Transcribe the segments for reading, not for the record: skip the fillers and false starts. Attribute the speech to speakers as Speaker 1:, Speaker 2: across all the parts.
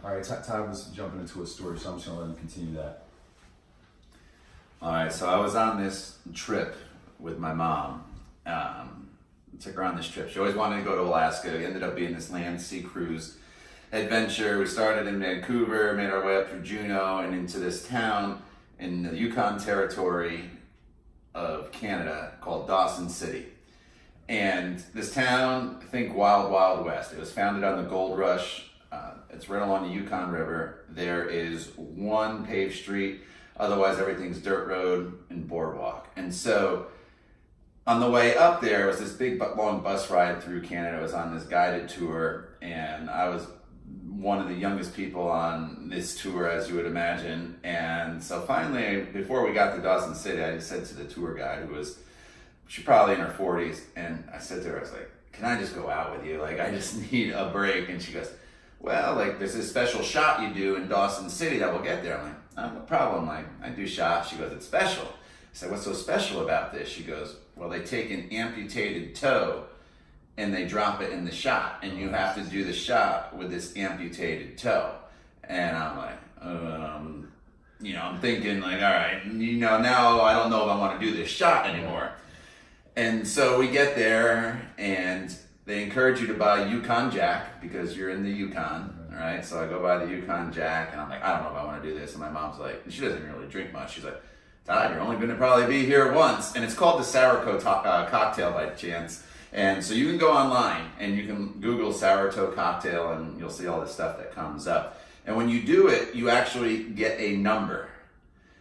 Speaker 1: All right, Todd was jumping into a story, so I'm just gonna let him continue that.
Speaker 2: All right, so I was on this trip with my mom. Took her on this trip. She always wanted to go to Alaska. It ended up being this land sea cruise adventure. We started in Vancouver, made our way up through Juneau and into this town in the Yukon Territory of Canada called Dawson City. And this town, think Wild Wild West. It was founded on the gold rush. It's right along the Yukon River. There is one paved street. Otherwise, everything's dirt road and boardwalk. And so on the way up there was this big long bus ride through Canada. It was on this guided tour, and I was one of the youngest people on this tour, as you would imagine. And so finally, before we got to Dawson City, I just said to the tour guide, who was, she's probably in her 40s, and I said to her, I was like, can I just go out with you? Like, I just need a break. And she goes, well, like, there's this special shot you do in Dawson City that will get there. I'm like, oh, no problem. Like, I do shots. She goes, it's special. I said, what's so special about this? She goes, well, they take an amputated toe and they drop it in the shot, and you have to do the shot with this amputated toe. And I'm like, I'm thinking like, all right, now I don't know if I want to do this shot anymore. And so we get there, and they encourage you to buy Yukon Jack because you're in the Yukon, all right? So I go buy the Yukon Jack, and I'm like, I don't know if I want to do this. And my mom's like, she doesn't really drink much. She's like, Todd, you're only going to probably be here once. And it's called the Sourdough cocktail by chance. And so you can go online and you can Google Sourdough cocktail, and you'll see all the stuff that comes up. And when you do it, you actually get a number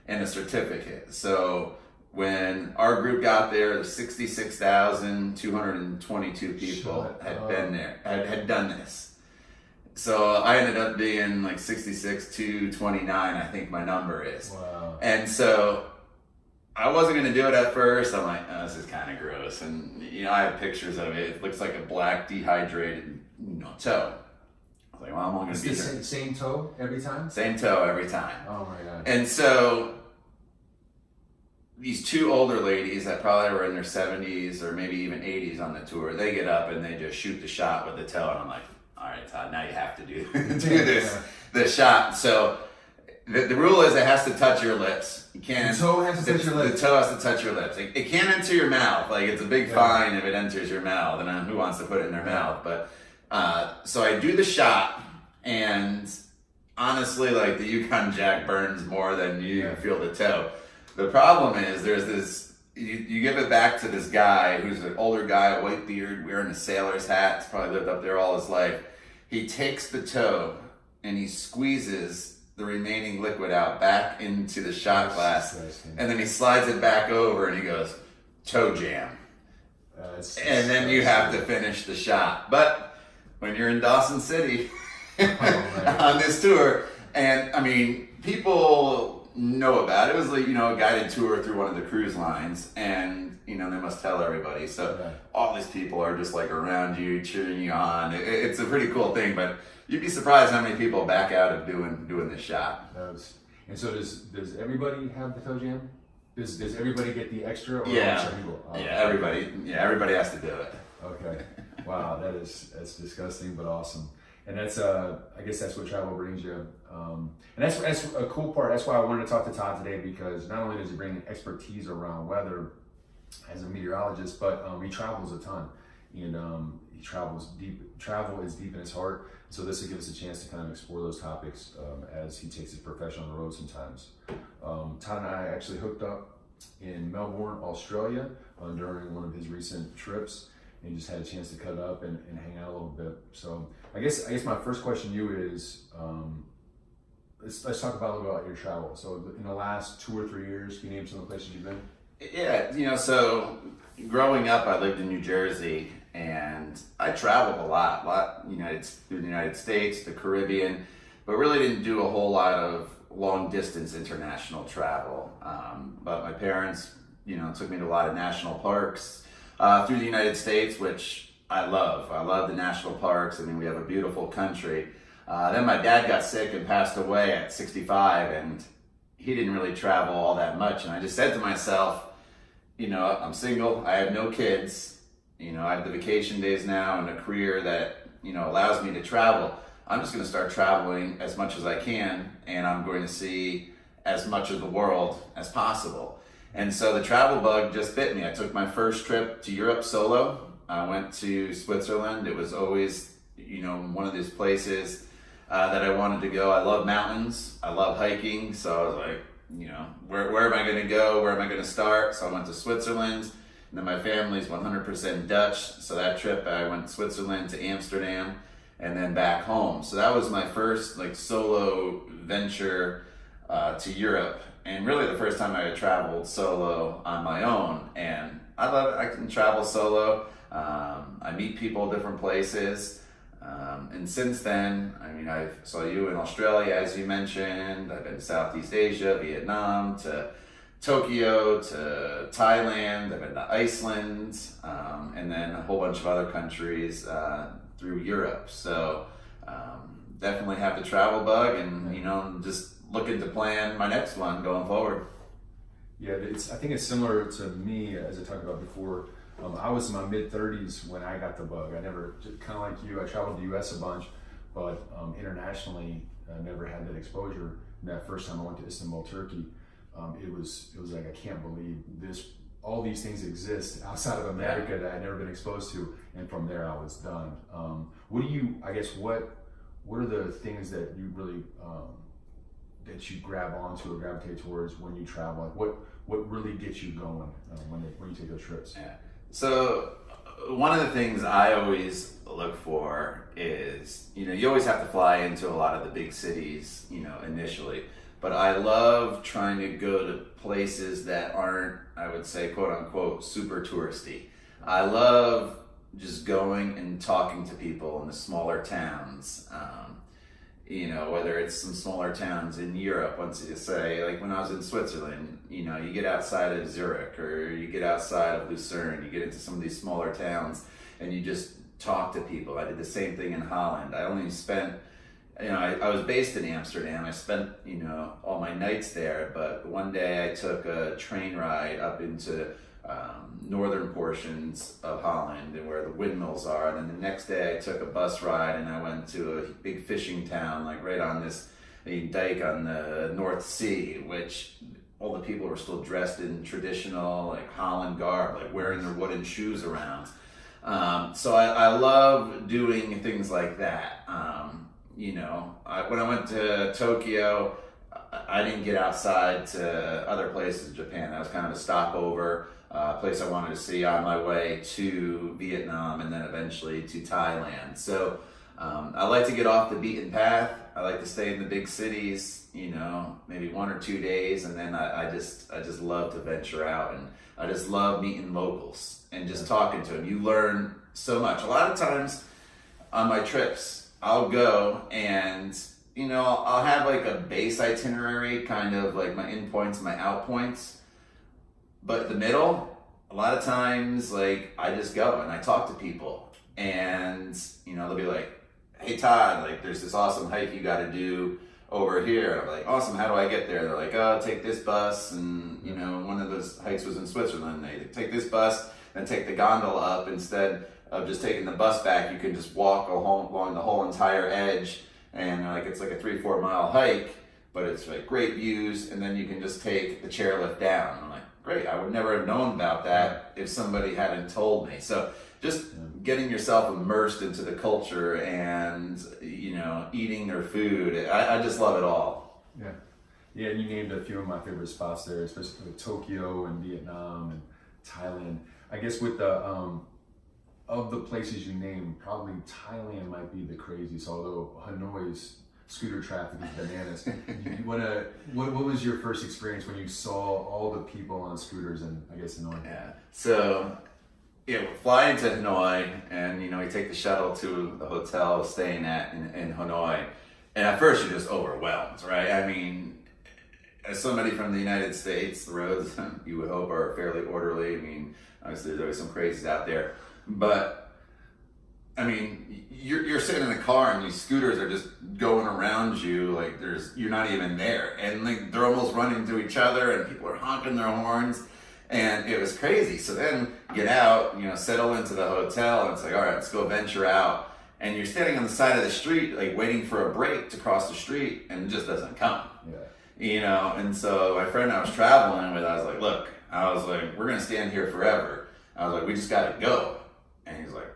Speaker 2: and a certificate. So when our group got there, 66,222 people had been there, had done this. So I ended up being like 66,229, I think my number is.
Speaker 1: Wow.
Speaker 2: And so I wasn't going to do it at first. I'm like, oh, this is kind of gross. And, I have pictures of it. It looks like a black dehydrated, toe. I was like, well, I'm only going to be here.
Speaker 1: Same toe every time?
Speaker 2: Same toe every time.
Speaker 1: Oh my God.
Speaker 2: And so these two older ladies that probably were in their 70s or maybe even 80s on the tour, they get up and they just shoot the shot with the toe. And I'm like, all right, Todd, now you have to do this shot. So the rule is it has to touch your lips. You can't.
Speaker 1: The toe has to touch your lips.
Speaker 2: The toe has to touch your lips. It can't enter your mouth. Like, it's a big fine if it enters your mouth, and who wants to put it in their mouth? But so I do the shot, and honestly, like, the Yukon Jack burns more than you feel the toe. The problem is there's this. You give it back to this guy who's an older guy, a white beard, wearing a sailor's hat. He's probably lived up there all his life. He takes the toe and he squeezes the remaining liquid out back into the shot glass, and then he slides it back over and he goes, toe jam. And then you have to finish the shot. But when you're in Dawson City on this tour, and I mean, people know about it. It was like, a guided tour through one of the cruise lines, and they must tell everybody. So all these people are just like around you, cheering you on. It's a pretty cool thing, but you'd be surprised how many people back out of doing this shot.
Speaker 1: And so does everybody have the toe jam? Does everybody get the extra? Or
Speaker 2: Everybody has to do it.
Speaker 1: Okay. Wow, that's disgusting but awesome. And that's I guess that's what travel brings you. And that's a cool part. That's why I wanted to talk to Todd today, because not only does he bring expertise around weather as a meteorologist, but he travels a ton, and he travels deep. Travel is deep in his heart. So this will give us a chance to kind of explore those topics as he takes his profession on the road sometimes. Todd and I actually hooked up in Melbourne, Australia during one of his recent trips, and just had a chance to cut up and hang out a little bit. So I guess my first question to you is, let's talk about a little bit about your travel. So in the last 2 or 3 years, can you name some of the places you've been?
Speaker 2: Yeah, so growing up, I lived in New Jersey, and I traveled a lot through the United States, the Caribbean, but really didn't do a whole lot of long distance international travel. But my parents, took me to a lot of national parks through the United States, which I love. I love the national parks. I mean, we have a beautiful country. Then my dad got sick and passed away at 65, and he didn't really travel all that much. And I just said to myself, I'm single, I have no kids, I have the vacation days now and a career that, allows me to travel. I'm just going to start traveling as much as I can, and I'm going to see as much of the world as possible. And so the travel bug just bit me. I took my first trip to Europe solo. I went to Switzerland. It was always, one of these places that I wanted to go. I love mountains. I love hiking. So I was like, where am I going to go? Where am I going to start? So I went to Switzerland. And then my family's 100% Dutch. So that trip, I went to Switzerland to Amsterdam and then back home. So that was my first solo venture to Europe. And really the first time I had traveled solo on my own. And I love it. I can travel solo. I meet people different places. And since then, I saw you in Australia, as you mentioned. I've been to Southeast Asia, Vietnam, to Tokyo, to Thailand. I've been to Iceland, and then a whole bunch of other countries through Europe. So definitely have the travel bug, and just looking to plan my next one going forward.
Speaker 1: Yeah, I think it's similar to me, as I talked about before. I was in my mid-30s when I got the bug. I never, kind of like you, I traveled the US a bunch, but internationally, I never had that exposure. And that first time I went to Istanbul, Turkey, it was like, I can't believe all these things exist outside of America that I'd never been exposed to. And from there, I was done. What are the things that you really, that you grab onto or gravitate towards when you travel? Like what really gets you going when you take those trips?
Speaker 2: Yeah. So one of the things I always look for is, you always have to fly into a lot of the big cities, initially. But I love trying to go to places that aren't, I would say, quote unquote, super touristy. I love just going and talking to people in the smaller towns. Whether it's some smaller towns in Europe, once you say, like when I was in Switzerland, you get outside of Zurich or you get outside of Lucerne, you get into some of these smaller towns and you just talk to people. I did the same thing in Holland. I only spent, I was based in Amsterdam. I spent, all my nights there, but one day I took a train ride up into northern portions of Holland and where the windmills are. And then the next day I took a bus ride and I went to a big fishing town, like right on this dike on the North Sea, which all the people were still dressed in traditional Holland garb, wearing their wooden shoes around. So I love doing things like that. When I went to Tokyo, I didn't get outside to other places in Japan. That was kind of a stopover. Place I wanted to see on my way to Vietnam and then eventually to Thailand. So I like to get off the beaten path. I like to stay in the big cities, maybe 1 or 2 days, and then I just love to venture out, and I just love meeting locals and just talking to them. You learn so much. A lot of times on my trips, I'll go and I'll have a base itinerary, kind of like my in points, my out points. But the middle, a lot of times, I just go and I talk to people, and they'll be like, "Hey Todd, there's this awesome hike you got to do over here." I'm like, "Awesome, how do I get there?" They're like, "Oh, take this bus," and one of those hikes was in Switzerland. They take this bus and take the gondola up instead of just taking the bus back. You can just walk along the whole entire edge, and it's a 3-4 mile hike, but it's great views, and then you can just take the chairlift down. I'm like, great, I would never have known about that if somebody hadn't told me. So just getting yourself immersed into the culture and, eating their food, I just love it all.
Speaker 1: Yeah, and you named a few of my favorite spots there, especially Tokyo and Vietnam and Thailand. I guess with of the places you named, probably Thailand might be the craziest, although Hanoi's scooter traffic is bananas. What was your first experience when you saw all the people on scooters in, I guess, Hanoi?
Speaker 2: Yeah. So, we fly into Hanoi, and we take the shuttle to the hotel I was staying at in Hanoi, and at first you're just overwhelmed, right? As somebody from the United States, the roads you would hope are fairly orderly. Obviously there's always some crazies out there, but you're sitting in the car and these scooters are just going around you you're not even there, and they're almost running into each other, and people are honking their horns, and it was crazy. So then get out, settle into the hotel, and it's all right, let's go venture out. and you're standing on the side of the street, like waiting for a break to cross the street, and it just doesn't come.
Speaker 1: Yeah.
Speaker 2: You know, and so my friend I was traveling with, I was like, look, we're gonna stand here forever. I was like, we just gotta go. And he's like,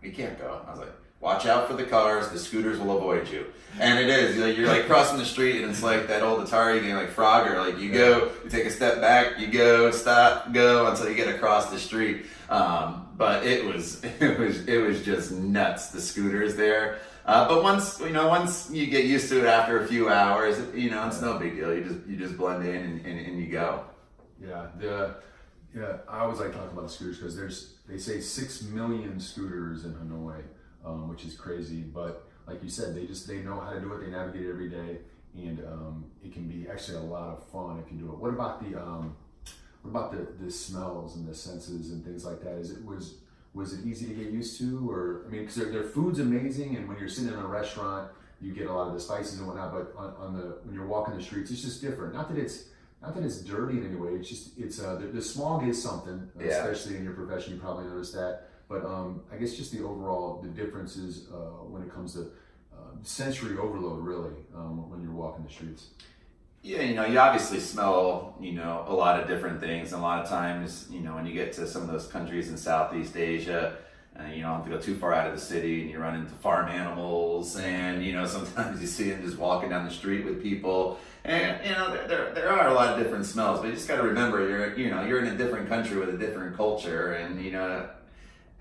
Speaker 2: we can't go. I was like, watch out for the cars, the scooters will avoid you. And it is, you're like crossing the street, and it's like that old Atari game, like Frogger, like you go, you take a step back, you go, stop, go, until you get across the street. But it was just nuts, the scooters there. But once you get used to it after a few hours, it's no big deal. You just blend in and you go.
Speaker 1: Yeah, I always like talking about the scooters because they say 6 million scooters in Hanoi, which is crazy. But like you said, they know how to do it. They navigate it every day, and it can be actually a lot of fun if you do it. What about the smells and the senses and things like that? Was it easy to get used to, or I mean, because their food's amazing, and when you're sitting in a restaurant, you get a lot of the spices and whatnot. But when you're walking the streets, it's just different. Not that it's dirty in any way. It's just the smog is something, especially in your profession. You probably noticed that. But I guess just the overall differences when it comes to sensory overload, really, when you're walking the streets.
Speaker 2: Yeah, you obviously smell, a lot of different things. And a lot of times, when you get to some of those countries in Southeast Asia, you don't have to go too far out of the city, and you run into farm animals, and, sometimes you see them just walking down the street with people. And, there are a lot of different smells, but you just got to remember, you're in a different country with a different culture, and,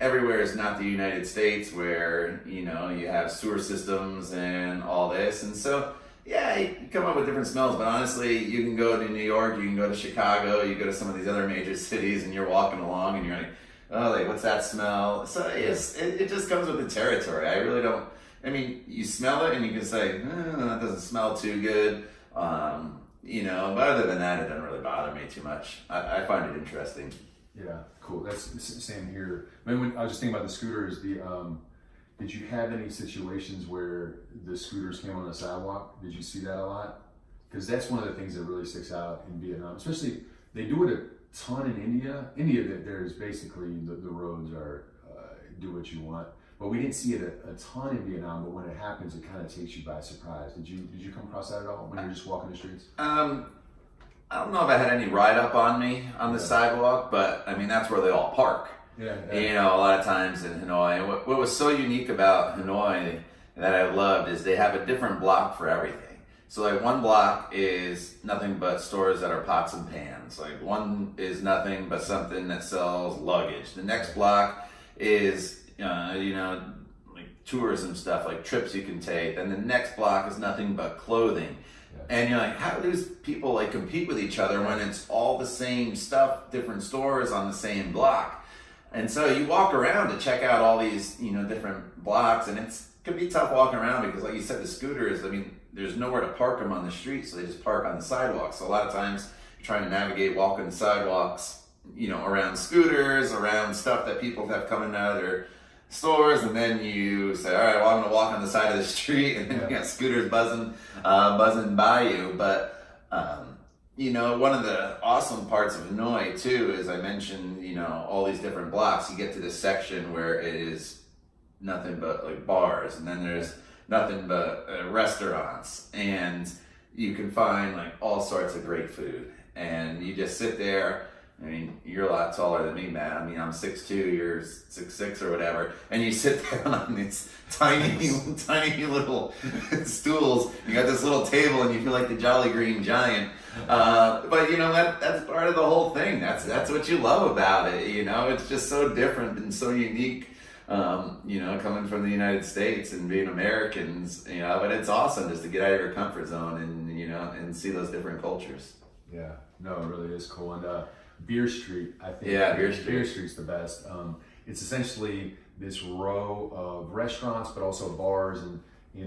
Speaker 2: everywhere is not the United States where, you have sewer systems and all this. And so, yeah, you come up with different smells, but honestly, you can go to New York, you can go to Chicago, you go to some of these other major cities, and you're walking along, and you're like, oh, like, what's that smell? So it just comes with the territory. I really don't, you smell it, and you can say, that doesn't smell too good, but other than that, it doesn't really bother me too much. I find it interesting.
Speaker 1: Yeah, cool. That's the same here. When I was just thinking about the scooters, did you have any situations where the scooters came on the sidewalk? Did you see that a lot? Because that's one of the things that really sticks out in Vietnam. Especially, they do it a ton in India. There's basically the roads are do what you want. But we didn't see it a ton in Vietnam. But when it happens, it kind of takes you by surprise. Did you come across that at all when you're just walking the streets?
Speaker 2: I don't know if I had any ride up on me on the sidewalk, but that's where they all park.
Speaker 1: Yeah.
Speaker 2: A lot of times in Hanoi. What was so unique about Hanoi that I loved is they have a different block for everything. So like one block is nothing but stores that are pots and pans. Like one is nothing but something that sells luggage. The next block is, like tourism stuff, like trips you can take. And the next block is nothing but clothing. And you're like, how do these people like compete with each other when it's all the same stuff, different stores on the same block? And so you walk around to check out all these, different blocks, and it could be tough walking around because, like you said, the scooters, there's nowhere to park them on the street, so they just park on the sidewalks. So a lot of times you're trying to navigate walking the sidewalks, around scooters, around stuff that people have coming out of their stores, and then you say, all right, well, I'm going to walk on the side of the street, and then you got scooters buzzing by you. But one of the awesome parts of Hanoi too is I mentioned, all these different blocks. You get to this section where it is nothing but like bars, and then there's nothing but restaurants, and you can find like all sorts of great food, and you just sit there. You're a lot taller than me, Matt. I'm 6'2", you're 6'6" or whatever. And you sit there on these tiny little stools. You got this little table and you feel like the Jolly Green Giant. But that's part of the whole thing. That's what you love about it. It's just so different and so unique. Coming from the United States and being Americans, but it's awesome just to get out of your comfort zone and, and see those different cultures.
Speaker 1: Yeah, no, it really is cool. And, Beer Street, I think.
Speaker 2: Yeah, Beer Street.
Speaker 1: Beer Street's the best. It's essentially this row of restaurants, but also bars, and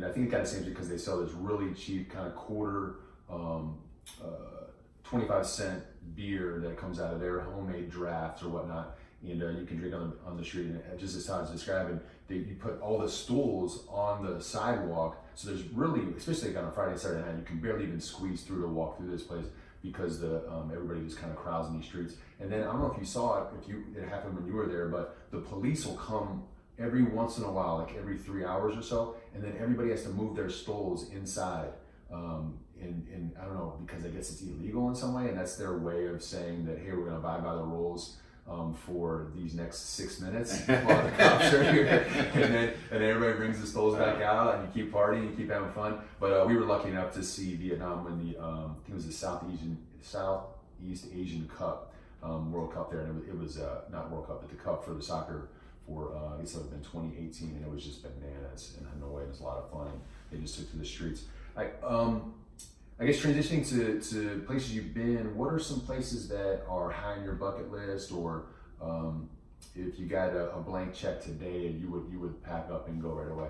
Speaker 1: I think it got its name because they sell this really cheap kind of quarter, 25-cent beer that comes out of their homemade drafts or whatnot, and you can drink on the street. And just as Todd's describing, you put all the stools on the sidewalk, so there's really, especially on a Friday and Saturday night, you can barely even squeeze through to walk through this place, because everybody just kind of crowds in these streets. And then I don't know if you saw it, it happened when you were there, but the police will come every once in a while, like every 3 hours or so, and then everybody has to move their stoles inside. In I don't know, because I guess it's illegal in some way, and that's their way of saying that, hey, we're going to abide by the rules for these next 6 minutes while the cops are here, and then everybody brings the stoles back out, and you keep partying, you keep having fun. But we were lucky enough to see Vietnam win the I think it was the Southeast Asian Cup, World Cup there, and it was not World Cup, but the Cup for the soccer for I guess it would have been 2018, and it was just bananas in Hanoi. It was a lot of fun. They just took to the streets. I guess transitioning to places you've been, what are some places that are high on your bucket list, or if you got a blank check today, you would pack up and go right away?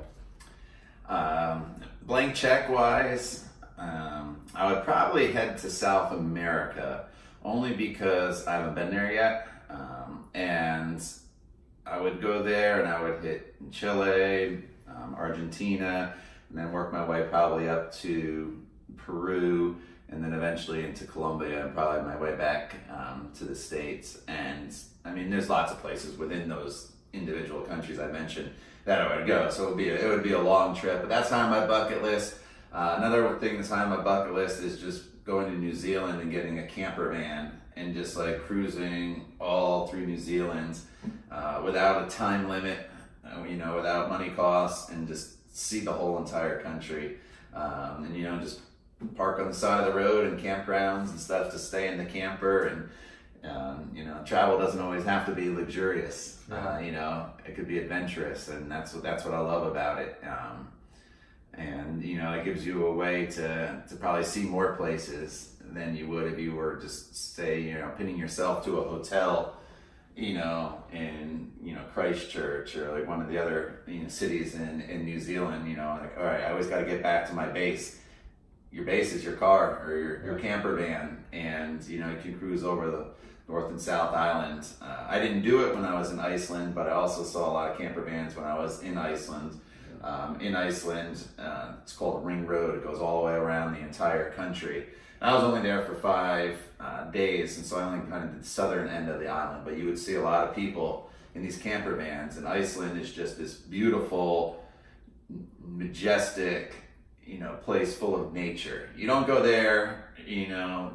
Speaker 2: Blank check wise, I would probably head to South America, only because I haven't been there yet, and I would go there and I would hit Chile, Argentina, and then work my way probably up to Peru, and then eventually into Colombia, and probably my way back to the States. And I mean, there's lots of places within those individual countries I mentioned that I would go. So it would be a long trip, but that's on my bucket list. Another thing that's on my bucket list is just going to New Zealand and getting a camper van and just like cruising all through New Zealand without a time limit, without money costs, and just see the whole entire country. And just park on the side of the road and campgrounds and stuff to stay in the camper, and travel doesn't always have to be luxurious. It could be adventurous, and that's what I love about it. And it gives you a way to probably see more places than you would if you were just pinning yourself to a hotel, in Christchurch or like one of the other cities in New Zealand. Like, all right, I always got to get back to my base. Your base is your car or your camper van, and you can cruise over the North and South Island. I didn't do it when I was in Iceland, but I also saw a lot of camper vans when I was in Iceland. In Iceland, it's called Ring Road. It goes all the way around the entire country. And I was only there for 5 days, and so I only kind of did the southern end of the island, but you would see a lot of people in these camper vans. And Iceland is just this beautiful, majestic, place full of nature. You don't go there,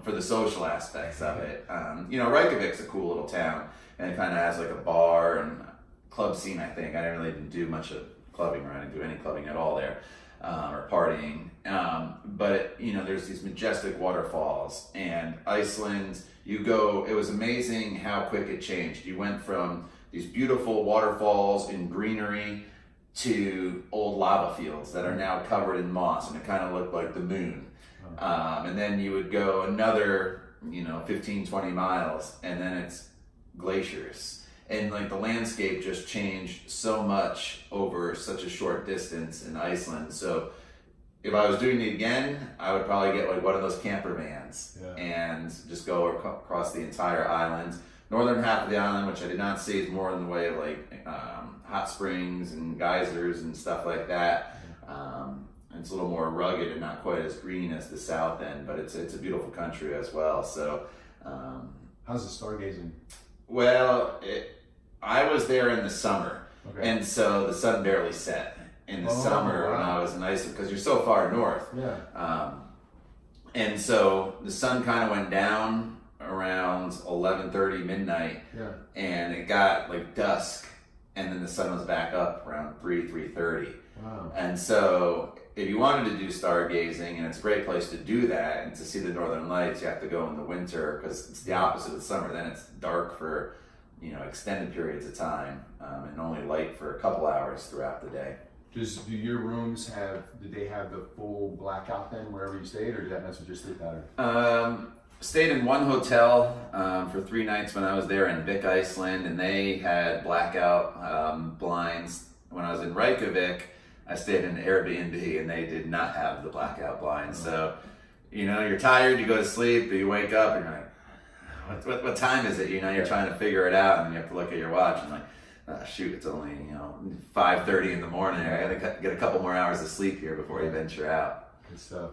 Speaker 2: for the social aspects of it. Reykjavik's a cool little town, and it kind of has like a bar and club scene, I think. I didn't really do much of clubbing, or I didn't do any clubbing at all there, or partying. But there's these majestic waterfalls, and Iceland, it was amazing how quick it changed. You went from these beautiful waterfalls and greenery to old lava fields that are now covered in moss, and it kind of looked like the moon. And then you would go another, 15, 20 miles, and then it's glaciers. And like the landscape just changed so much over such a short distance in Iceland. So if I was doing it again, I would probably get like one of those camper vans and just go across the entire island. Northern half of the island, which I did not see, is more in the way of like hot springs and geysers and stuff like that. It's a little more rugged and not quite as green as the south end, but it's a beautiful country as well. So,
Speaker 1: how's the stargazing?
Speaker 2: Well, I was there in the summer, and so the sun barely set in the summer when I was in Iceland, because you're so far north. And so the sun kind of went down around 11:30 midnight, and it got like dusk, and then the sun was back up around 3:30.
Speaker 1: Wow.
Speaker 2: And so if you wanted to do stargazing, and it's a great place to do that, and to see the northern lights, you have to go in the winter, because it's the opposite of the summer. Then it's dark for extended periods of time, and only light for a couple hours throughout the day.
Speaker 1: Do your rooms did they have the full blackout then wherever you stayed, or did that mess with your sleep pattern?
Speaker 2: Stayed in one hotel for 3 nights when I was there in Vik, Iceland, and they had blackout blinds. When I was in Reykjavik, I stayed in an Airbnb, and they did not have the blackout blinds. So, you're tired, you go to sleep, you wake up, and you're like, what time is it? You're trying to figure it out, and you have to look at your watch, and shoot, it's only 5:30 in the morning. I gotta get a couple more hours of sleep here before you venture out.
Speaker 1: Good stuff.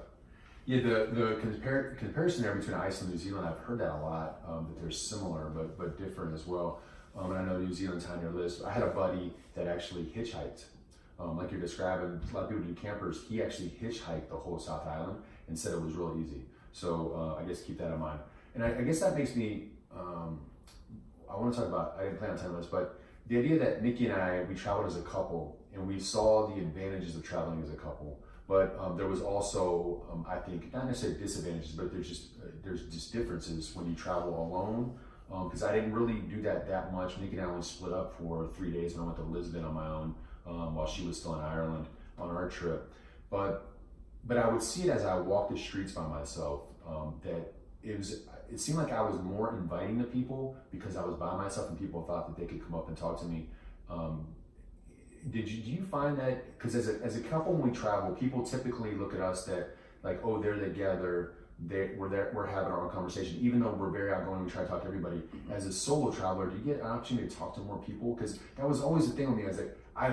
Speaker 1: Yeah, the comparison there between Iceland and New Zealand, I've heard that a lot, that they're similar but different as well. And I know New Zealand's on your list. I had a buddy that actually hitchhiked, like you're describing. A lot of people do campers. He actually hitchhiked the whole South Island and said it was real easy. So I guess keep that in mind. And I guess that makes me, I want to talk about, I didn't plan on telling this, but the idea that Nikki and I, we traveled as a couple and we saw the advantages of traveling as a couple. But there was also, I think, not necessarily disadvantages, but there's just differences when you travel alone. Because I didn't really do that much. Nikki and I only split up for 3 days, and I went to Lisbon on my own while she was still in Ireland on our trip. But I would see it as I walked the streets by myself, that it seemed like I was more inviting to people because I was by myself and people thought that they could come up and talk to me. Do you find that, because as a couple when we travel, people typically look at us that like, oh, they're together, we're having our own conversation, even though we're very outgoing, we try to talk to everybody. As a solo traveler, do you get an opportunity to talk to more people? Because that was always the thing with me. I was like, I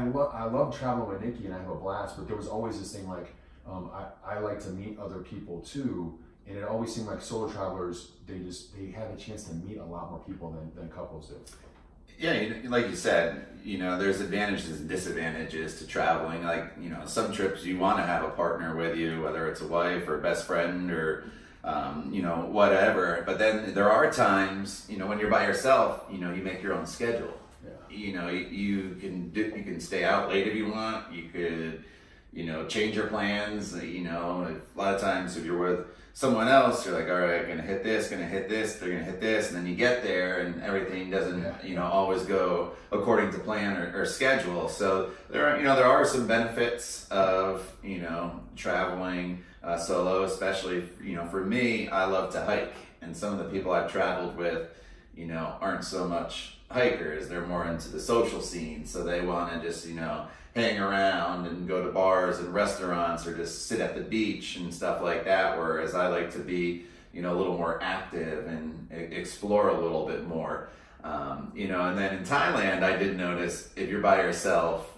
Speaker 1: love traveling with Nikki and I have a blast, but there was always this thing like, I like to meet other people too. And it always seemed like solo travelers, they have a chance to meet a lot more people than couples do.
Speaker 2: Yeah, like you said, there's advantages and disadvantages to traveling. Like, some trips you want to have a partner with you, whether it's a wife or a best friend or, whatever. But then there are times, when you're by yourself, you make your own schedule. Yeah. You can stay out late if you want. You could, change your plans. A lot of times if you're with someone else, you're like, all right, gonna hit this, they're gonna hit this, and then you get there and everything doesn't, always go according to plan or schedule. So there are some benefits of, traveling solo, especially, for me, I love to hike. And some of the people I've traveled with, aren't so much hikers. They're more into the social scene. So they want to just, hang around and go to bars and restaurants or just sit at the beach and stuff like that. Whereas I like to be, a little more active and explore a little bit more. And then in Thailand, I did notice if you're by yourself,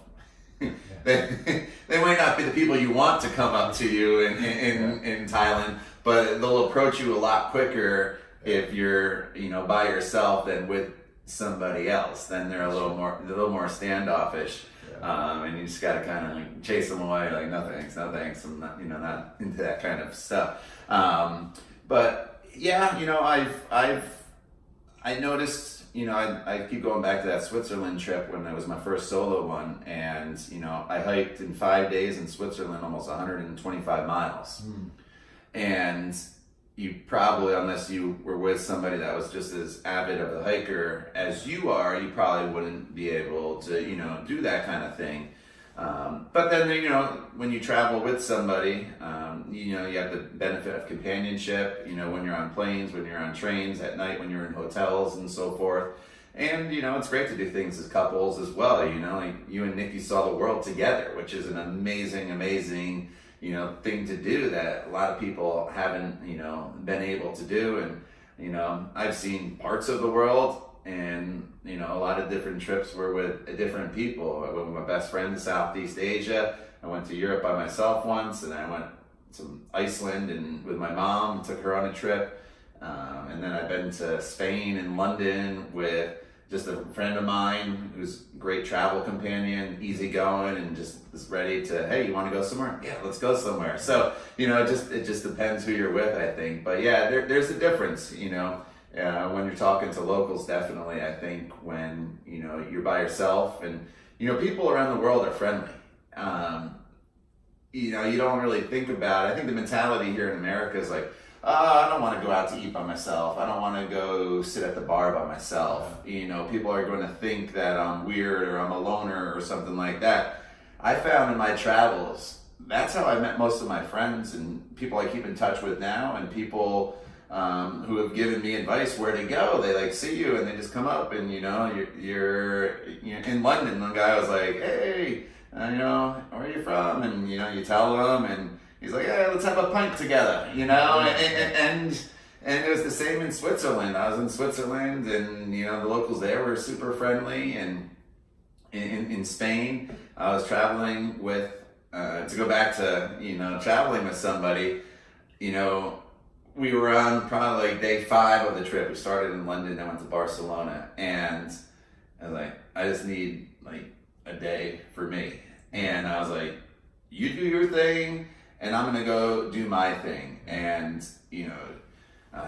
Speaker 2: they might not be the people you want to come up to you in Thailand, but they'll approach you a lot quicker if you're, by yourself than with somebody else. Then they're a little more standoffish. And you just gotta kind of like chase them away, like no thanks, I'm not, not into that kind of stuff. But yeah, I noticed, I keep going back to that Switzerland trip when it was my first solo one, and I hiked in 5 days in Switzerland almost 125 miles, and you probably, unless you were with somebody that was just as avid of a hiker as you are, you probably wouldn't be able to, do that kind of thing. But then, when you travel with somebody, you have the benefit of companionship, when you're on planes, when you're on trains, at night, when you're in hotels and so forth. And, it's great to do things as couples as well. Like you and Nikki saw the world together, which is an amazing thing to do that a lot of people haven't, been able to do. And, I've seen parts of the world and, a lot of different trips were with different people. I went with my best friend to Southeast Asia. I went to Europe by myself once, and I went to Iceland and with my mom, took her on a trip. And then I've been to Spain and London with just a friend of mine who's a great travel companion, easygoing, and just is ready to, hey, you want to go somewhere? Yeah, let's go somewhere. So, it just depends who you're with, I think. But yeah, there's a difference, when you're talking to locals, definitely, I think when, you're by yourself and, people around the world are friendly. You don't really think about it. I think the mentality here in America is like, I don't want to go out to eat by myself. I don't want to go sit at the bar by myself. People are going to think that I'm weird or I'm a loner or something like that. I found in my travels, that's how I met most of my friends and people I keep in touch with now, and people who have given me advice where to go. They see you and they just come up and, you're in London. One guy was like, hey, where are you from? And, you tell them, and he's like, yeah, let's have a pint together, and it was the same in Switzerland. I was in Switzerland, and, the locals there were super friendly. And in Spain, I was traveling with, to go back to, traveling with somebody, we were on probably like day 5 of the trip. We started in London and went to Barcelona, and I was like, I just need like a day for me. And I was like, you do your thing and I'm gonna go do my thing. And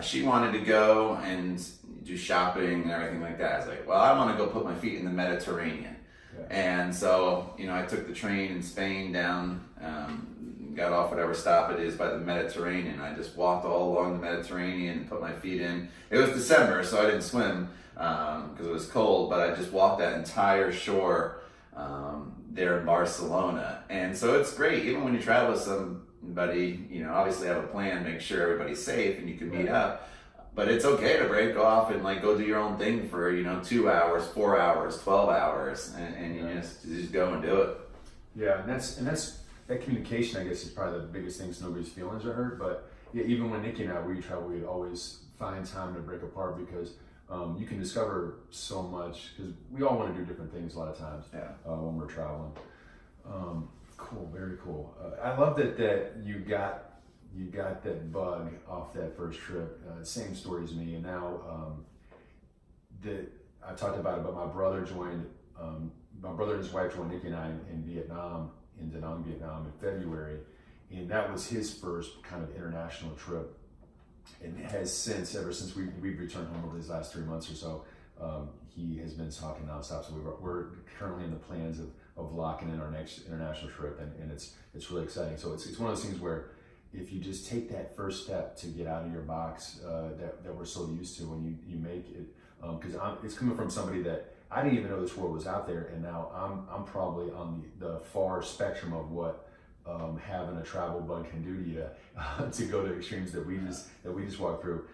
Speaker 2: she wanted to go and do shopping and everything like that. I was like, well, I want to go put my feet in the Mediterranean. Yeah. And so, I took the train in Spain down, got off whatever stop it is by the Mediterranean. I just walked all along the Mediterranean and put my feet in. It was December, so I didn't swim because it was cold, but I just walked that entire shore there in Barcelona. And so it's great, even when you travel with somebody, obviously have a plan, make sure everybody's safe and you can meet up. But it's okay to break off and like go do your own thing for 2 hours, 4 hours, 12 hours, and you just go and do it.
Speaker 1: Yeah, and that's that communication, I guess, is probably the biggest thing, so nobody's feelings are hurt. But yeah, even when Nikki and I we travel, we'd always find time to break apart because you can discover so much because we all want to do different things a lot of times when we're traveling. Cool, very cool. I love that you got that bug off that first trip. Same story as me, and now that I talked about it, but my brother and his wife joined Nikki and I in Vietnam, in Da Nang, Vietnam in February, and that was his first kind of international trip. And has ever since we've returned home over these last 3 months or so, he has been talking nonstop. So we're currently in the plans of locking in our next international trip, and it's really exciting. So it's one of those things where if you just take that first step to get out of your box that we're so used to when you make it, because it's coming from somebody that I didn't even know this world was out there, and now I'm probably on the far spectrum of what having a travel bug can do to you to go to extremes that we just walk through.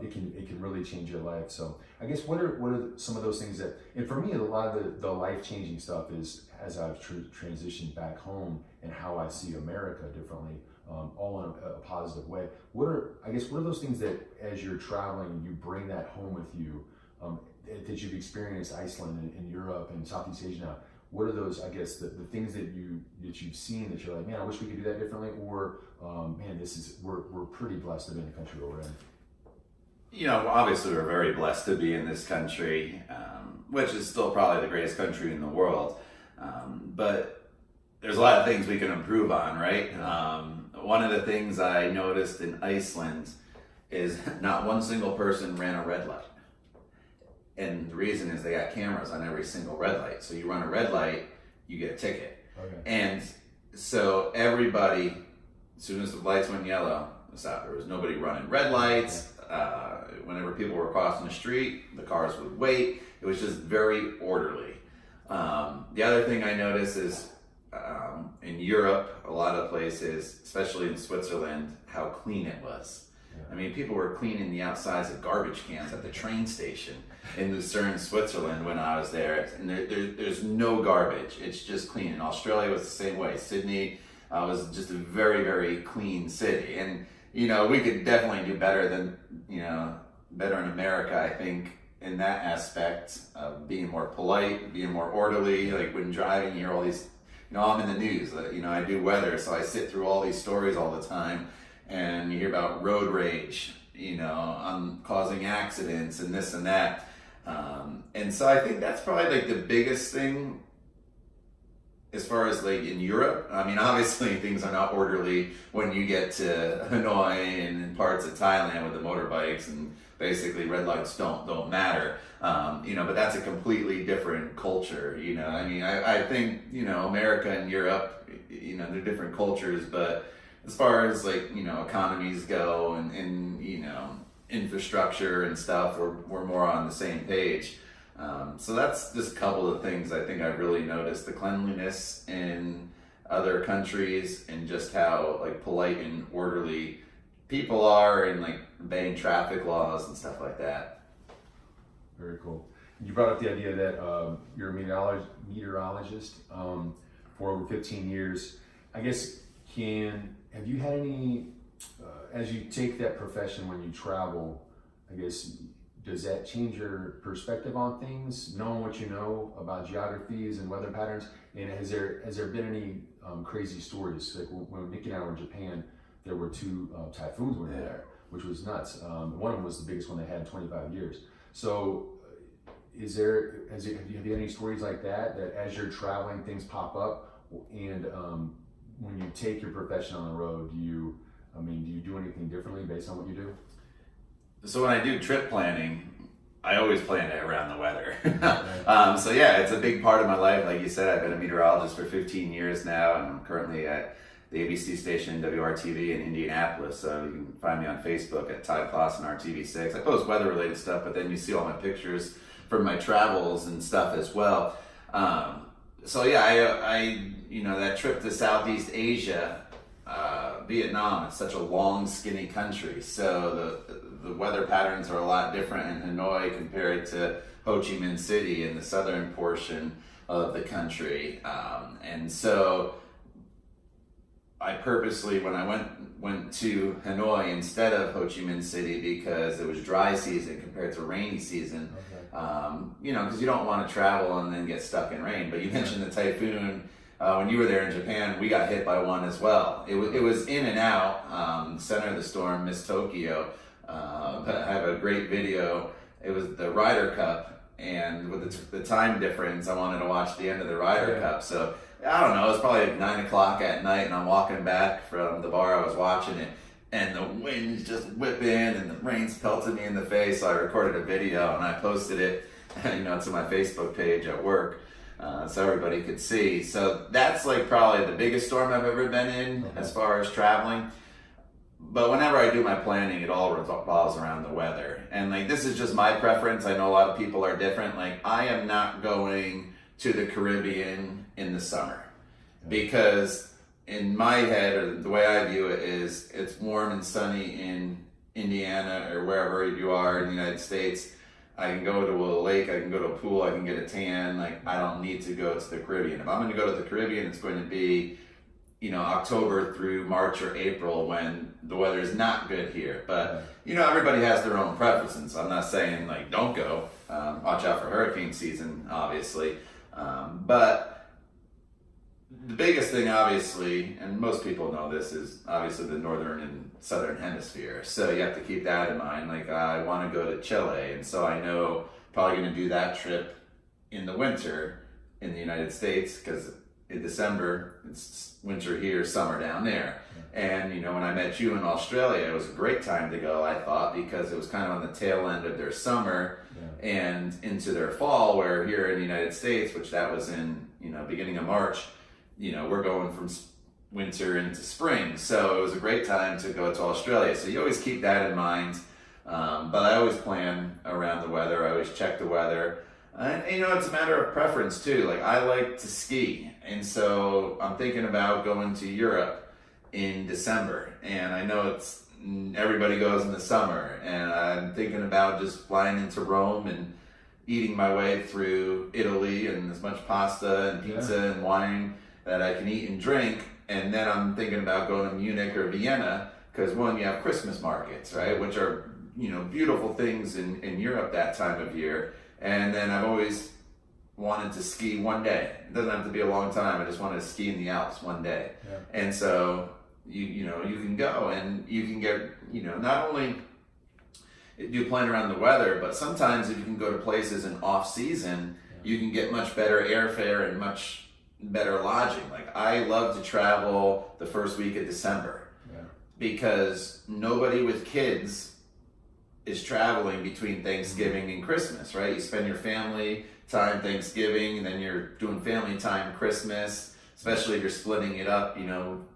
Speaker 1: It can really change your life. So I guess what are some of those things that, and for me, a lot of the life-changing stuff is as I've transitioned back home and how I see America differently, all in a positive way. What are those things that as you're traveling, you bring that home with you, that you've experienced Iceland and Europe and Southeast Asia now? What are those, I guess, the things that you've seen that you're like, man, I wish we could do that differently, or man, we're pretty blessed to be in the country we're in.
Speaker 2: Obviously we're very blessed to be in this country, which is still probably the greatest country in the world. But there's a lot of things we can improve on, right? One of the things I noticed in Iceland is not one single person ran a red light. And the reason is they got cameras on every single red light. So you run a red light, you get a ticket. Okay. And so everybody, as soon as the lights went yellow, stopped. There was nobody running red lights. Whenever people were crossing the street, the cars would wait. It was just very orderly. The other thing I noticed is in Europe, a lot of places, especially in Switzerland, how clean it was. I mean, people were cleaning the outsides of garbage cans at the train station in Lucerne, Switzerland when I was there. And there's no garbage. It's just clean. And Australia was the same way. Sydney was just a very, very clean city. And, we could definitely do better better in America, I think, in that aspect of being more polite, being more orderly. Like when driving, you hear all these, I'm in the news, I do weather, so I sit through all these stories all the time. And you hear about road rage, causing accidents and this and that. And so I think that's probably like the biggest thing as far as like in Europe. I mean, obviously things are not orderly when you get to Hanoi and in parts of Thailand with the motorbikes, and basically red lights don't matter. But that's a completely different culture. I mean, I think, America and Europe, they're different cultures, but as far as like, economies go and infrastructure and stuff, we're more on the same page. So that's just a couple of things I think I've really noticed. The cleanliness in other countries and just how like polite and orderly people are and like obeying traffic laws and stuff like that.
Speaker 1: Very cool. You brought up the idea that you're a meteorologist for over 15 years. I guess, have you had any, as you take that profession when you travel, I guess, does that change your perspective on things, knowing what you know about geographies and weather patterns? And has there been any crazy stories? Like when Nikki and I were in Japan, there were 2 typhoons when we were there, which was nuts. One of them was the biggest one they had in 25 years. So have you had any stories like that as you're traveling, things pop up, and when you take your profession on the road, do you do anything differently based on what you do?
Speaker 2: So when I do trip planning, I always plan it around the weather. So yeah, it's a big part of my life. Like you said, I've been a meteorologist for 15 years now, and I'm currently at the ABC station WRTV in Indianapolis. So you can find me on Facebook at Todd Klaassen RTV6. I post weather-related stuff, but then you see all my pictures from my travels and stuff as well. So yeah, I that trip to Southeast Asia, Vietnam, it's such a long, skinny country. So the weather patterns are a lot different in Hanoi compared to Ho Chi Minh City in the southern portion of the country. And so I purposely, when I went to Hanoi instead of Ho Chi Minh City, because it was dry season compared to rainy season. Because you don't want to travel and then get stuck in rain. But you mentioned the typhoon. When you were there in Japan, we got hit by one as well. It was in and out. Center of the storm, Miss Tokyo. I have a great video. It was the Ryder Cup, and with the time difference, I wanted to watch the end of the Ryder Cup. So I don't know, it was probably like 9 o'clock at night, and I'm walking back from the bar I was watching it, and the wind's just whipping, and the rain's pelting me in the face. So I recorded a video, and I posted it, to my Facebook page at work, so everybody could see. So that's like probably the biggest storm I've ever been in as far as traveling. But whenever I do my planning, it all revolves around the weather. And like, this is just my preference. I know a lot of people are different. Like, I am not going to the Caribbean in the summer, because in my head, or the way I view it, is it's warm and sunny in Indiana or wherever you are in the United States. I can go to a lake, I can go to a pool, I can get a tan. Like, I don't need to go to the Caribbean. If I'm going to go to the Caribbean, it's going to be October through March or April, when the weather is not good here. But everybody has their own preferences. I'm not saying like don't go. Watch out for hurricane season, obviously. But the biggest thing, obviously, and most people know this, is obviously the northern and southern hemisphere. So you have to keep that in mind. Like, I want to go to Chile, and so I know probably going to do that trip in the winter in the United States, because in December, it's winter here, summer down there. And, when I met you in Australia, it was a great time to go, I thought, because it was kind of on the tail end of their summer and into their fall, where here in the United States, which that was in, beginning of March, we're going from winter into spring. So it was a great time to go to Australia. So you always keep that in mind. But I always plan around the weather. I always check the weather. And it's a matter of preference too. Like, I like to ski, and so I'm thinking about going to Europe in December. And I know everybody goes in the summer, and I'm thinking about just flying into Rome and eating my way through Italy, and as much pasta and pizza and wine that I can eat and drink. And then I'm thinking about going to Munich or Vienna, because one, you have Christmas markets, right, which are beautiful things in Europe that time of year. And then I've always wanted to ski one day. It doesn't have to be a long time. I just wanted to ski in the Alps one day. And so you can go, and you can get not only do plan around the weather, but sometimes if you can go to places in off season, you can get much better airfare and much better lodging. Like, I love to travel the first week of December, because nobody with kids is traveling between Thanksgiving and Christmas, right? You spend your family time Thanksgiving, and then you're doing family time Christmas, especially if you're splitting it up,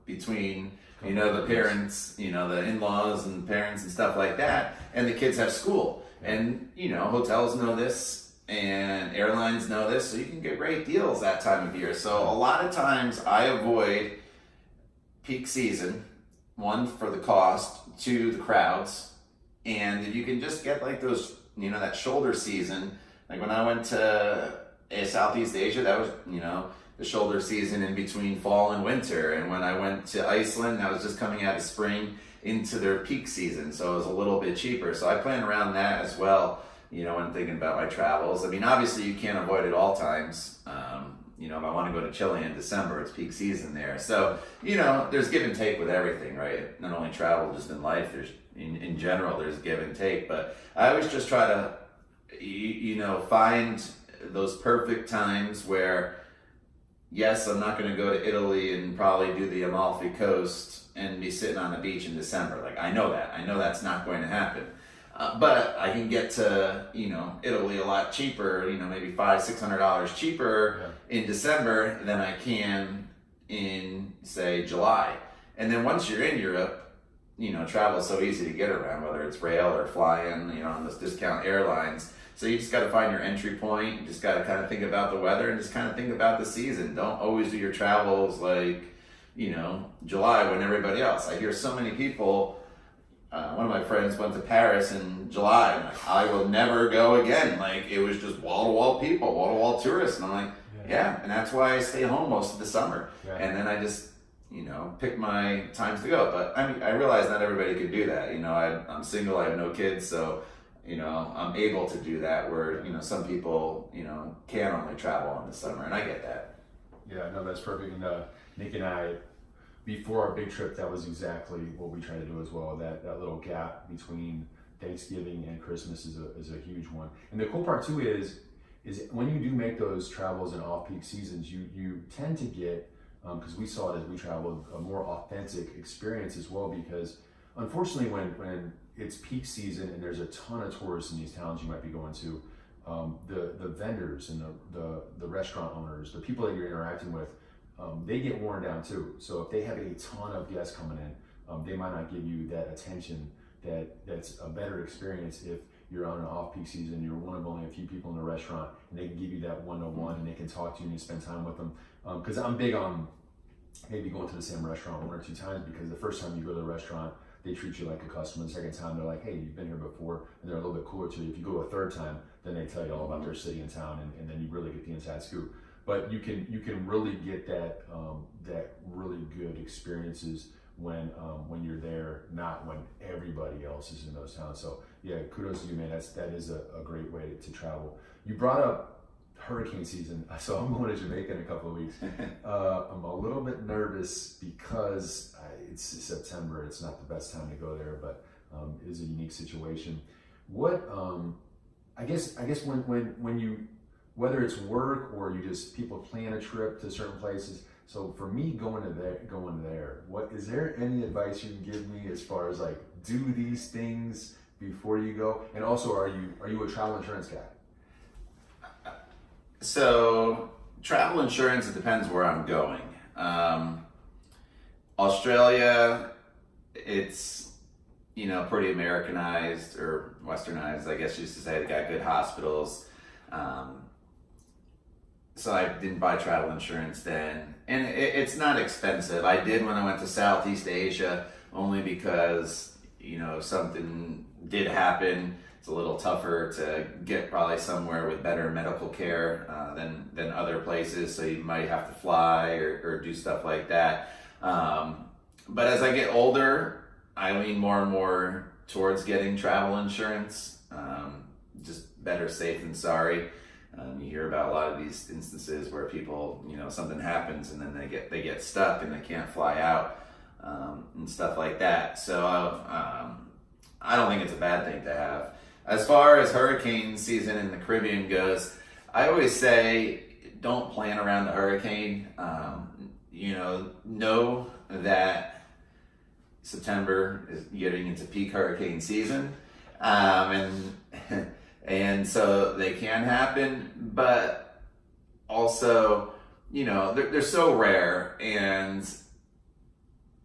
Speaker 2: between, the parents, the in-laws and parents and stuff like that, and the kids have school. And, hotels know this, and airlines know this, so you can get great deals that time of year. So a lot of times I avoid peak season, one, for the cost, two, the crowds. And if you can just get like those, that shoulder season, like when I went to Southeast Asia, that was, the shoulder season in between fall and winter. And when I went to Iceland, that was just coming out of spring into their peak season. So it was a little bit cheaper. So I plan around that as well, when thinking about my travels. I mean, obviously you can't avoid it all times. If I want to go to Chile in December, it's peak season there. So, there's give and take with everything, right? Not only travel, just in life, there's in general, there's give and take. But I always just try to, find those perfect times where, yes, I'm not going to go to Italy and probably do the Amalfi Coast and be sitting on the beach in December. Like, I know that's not going to happen. But I can get to, Italy a lot cheaper, maybe $500-600 cheaper in December than I can in, say, July. And then once you're in Europe, travel is so easy to get around, whether it's rail or flying, on those discount airlines. So you just got to find your entry point. You just got to kind of think about the weather and just kind of think about the season. Don't always do your travels like, July when everybody else. I hear so many people. One of my friends went to Paris in July, and I will never go again. Like, it was just wall-to-wall people, wall-to-wall tourists. And I'm like, yeah, and that's why I stay home most of the summer. Yeah. And then I just, pick my times to go. But I realize not everybody can do that. I'm single, I have no kids, so, I'm able to do that where, some people, can only travel in the summer, and I get that.
Speaker 1: Yeah, no, that's perfect. And Nick and I, before our big trip, that was exactly what we try to do as well. That little gap between Thanksgiving and Christmas is a huge one. And the cool part too is when you do make those travels in off-peak seasons, you tend to get, because we saw it as we traveled, a more authentic experience as well. Because unfortunately, when it's peak season and there's a ton of tourists in these towns you might be going to, the vendors and the restaurant owners, the people that you're interacting with, they get worn down too. So if they have a ton of guests coming in, they might not give you that attention that's a better experience if you're on an off-peak season, you're one of only a few people in the restaurant, and they can give you that one-on-one, and they can talk to you and you spend time with them. Because I'm big on maybe going to the same restaurant 1 or 2 times, because the first time you go to the restaurant, they treat you like a customer. The second time, they're like, hey, you've been here before, and they're a little bit cooler to you. If you go a third time, then they tell you all about their city and town, and then you really get the inside scoop. But you can really get that really good experiences when you're there, not when everybody else is in those towns. So yeah, kudos to you, man. That is a great way to travel. You brought up hurricane season, so I'm going to Jamaica in a couple of weeks. I'm a little bit nervous because it's September. It's not the best time to go there, but it is a unique situation. What I guess when you, whether it's work or you just people plan a trip to certain places. So for me going there, what is there any advice you can give me as far as like do these things before you go? And also, are you a travel insurance guy?
Speaker 2: So travel insurance, it depends where I'm going. Australia, it's pretty Americanized or Westernized, I guess, just to say. They got good hospitals. So I didn't buy travel insurance then. And it's not expensive. I did when I went to Southeast Asia, only because, something did happen. It's a little tougher to get probably somewhere with better medical care than other places. So you might have to fly or do stuff like that. But as I get older, I lean more and more towards getting travel insurance. Just better safe than sorry. You hear about a lot of these instances where people, something happens and then they get stuck and they can't fly out and stuff like that. So I don't think it's a bad thing to have. As far as hurricane season in the Caribbean goes, I always say don't plan around the hurricane. Know that September is getting into peak hurricane season, and so they can happen, but also, they're so rare, and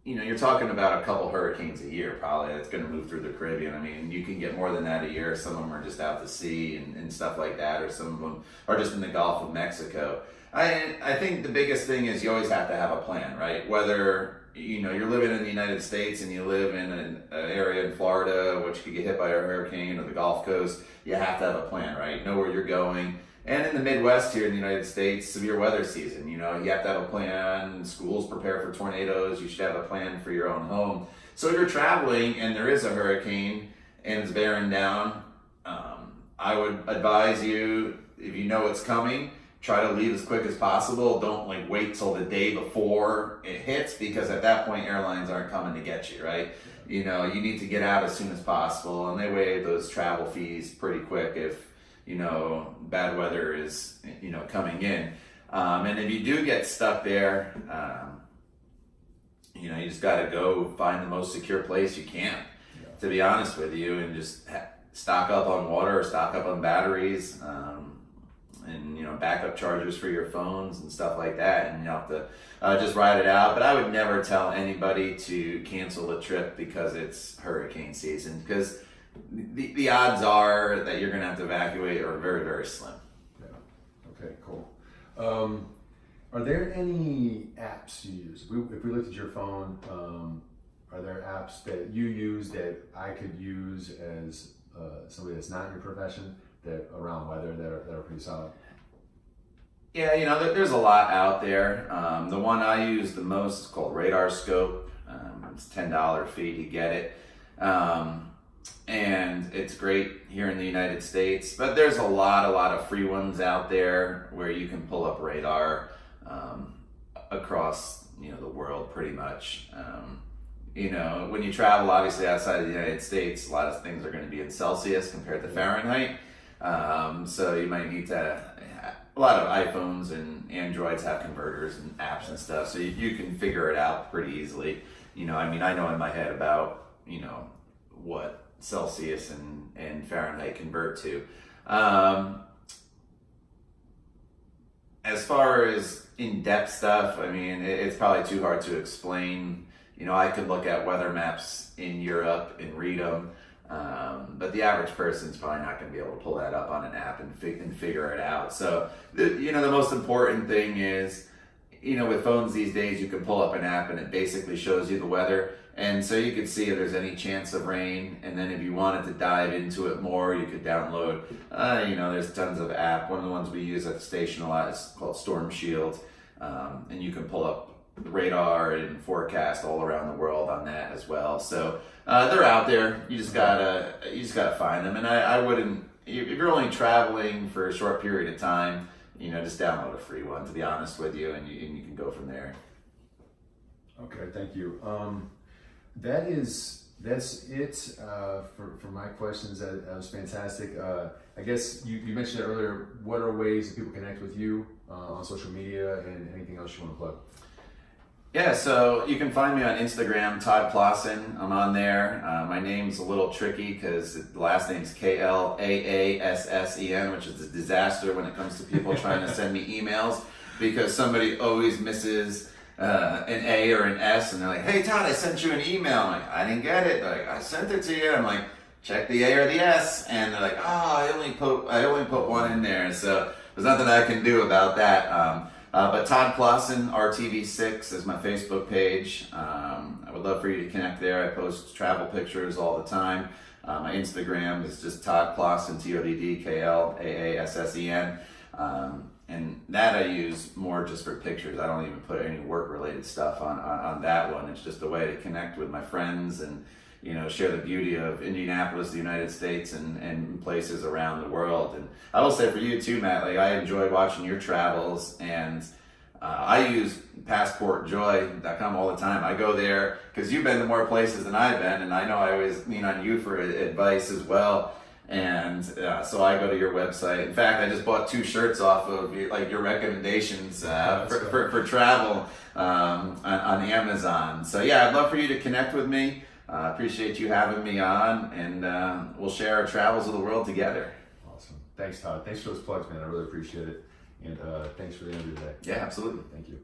Speaker 2: you're talking about a couple hurricanes a year probably that's going to move through the Caribbean. I mean, you can get more than that a year. Some of them are just out to sea and stuff like that, or some of them are just in the Gulf of Mexico. I think the biggest thing is you always have to have a plan, right? Whether you're living in the United States and you live in an area in Florida which could get hit by a hurricane, or the Gulf Coast, you have to have a plan, right? Know where you're going. And in the Midwest here in the United States, severe weather season, you have to have a plan. Schools prepare for tornadoes. You should have a plan for your own home. So if you're traveling and there is a hurricane and it's bearing down, I would advise you, if you know it's coming, try to leave as quick as possible. Don't wait till the day before it hits, because at that point airlines aren't coming to get you, right? You need to get out as soon as possible, and they waive those travel fees pretty quick if bad weather is, coming in. And if you do get stuck there, you just got to go find the most secure place you can, to be honest with you, and just stock up on water, or stock up on batteries, and backup chargers for your phones and stuff like that, and you have to just ride it out. But I would never tell anybody to cancel a trip because it's hurricane season, because the odds are that you're going to have to evacuate are very, very slim.
Speaker 1: Yeah. Okay, cool. Are there any apps you use? If we looked at your phone, are there apps that you use that I could use as somebody that's not in your profession, that around weather, that are pretty solid?
Speaker 2: Yeah, there's a lot out there. The one I use the most is called Radar Scope. It's $10 fee to get it. And it's great here in the United States, but there's a lot of free ones out there where you can pull up radar across the world pretty much. When you travel obviously outside of the United States, a lot of things are going to be in Celsius compared to Fahrenheit. So you might need to, a lot of iPhones and Androids have converters and apps and stuff, so you can figure it out pretty easily. I know in my head about, what Celsius and Fahrenheit convert to. As far as in-depth stuff, it's probably too hard to explain. I could look at weather maps in Europe and read them, but the average person's probably not going to be able to pull that up on an app and figure it out. So, the most important thing is, with phones these days, you can pull up an app and it basically shows you the weather. And so you could see if there's any chance of rain, and then if you wanted to dive into it more, you could download, there's tons of apps. One of the ones we use at the station a lot is called Storm Shield, and you can pull up radar and forecast all around the world on that as well. So they're out there. You just gotta find them. And I wouldn't, if you're only traveling for a short period of time, just download a free one, to be honest with you, and you can go from there.
Speaker 1: Okay, thank you. That's it for my questions. That was fantastic. I guess you mentioned it earlier. What are ways that people connect with you on social media, and anything else you want to plug?
Speaker 2: Yeah, so you can find me on Instagram, Todd Klaassen. I'm on there. My name's a little tricky because the last name's Klaassen, which is a disaster when it comes to people trying to send me emails, because somebody always misses an A or an S, and they're like, "Hey Todd, I sent you an email." I'm like, "I didn't get it." They're like, "I sent it to you." I'm like, "Check the A or the S," and they're like, "Oh, I only put one in there." So there's nothing I can do about that. But Todd Klaassen, RTV6 is my Facebook page. I would love for you to connect there. I post travel pictures all the time. My Instagram is just Todd Klaassen, TODD, and that I use more just for pictures. I don't even put any work-related stuff on that one. It's just a way to connect with my friends and share the beauty of Indianapolis, the United States, and places around the world. And I will say for you too, Matt, I enjoy watching your travels, and I use passportjoy.com all the time. I go there because you've been to more places than I've been, and I know I always lean on you for advice as well. And so I go to your website. In fact, I just bought 2 shirts off of your recommendations for travel on Amazon. So yeah, I'd love for you to connect with me. Appreciate you having me on, and we'll share our travels of the world together.
Speaker 1: Awesome. Thanks, Todd. Thanks for those plugs, man. I really appreciate it. And thanks for the interview today.
Speaker 2: Yeah, absolutely.
Speaker 1: Thank you.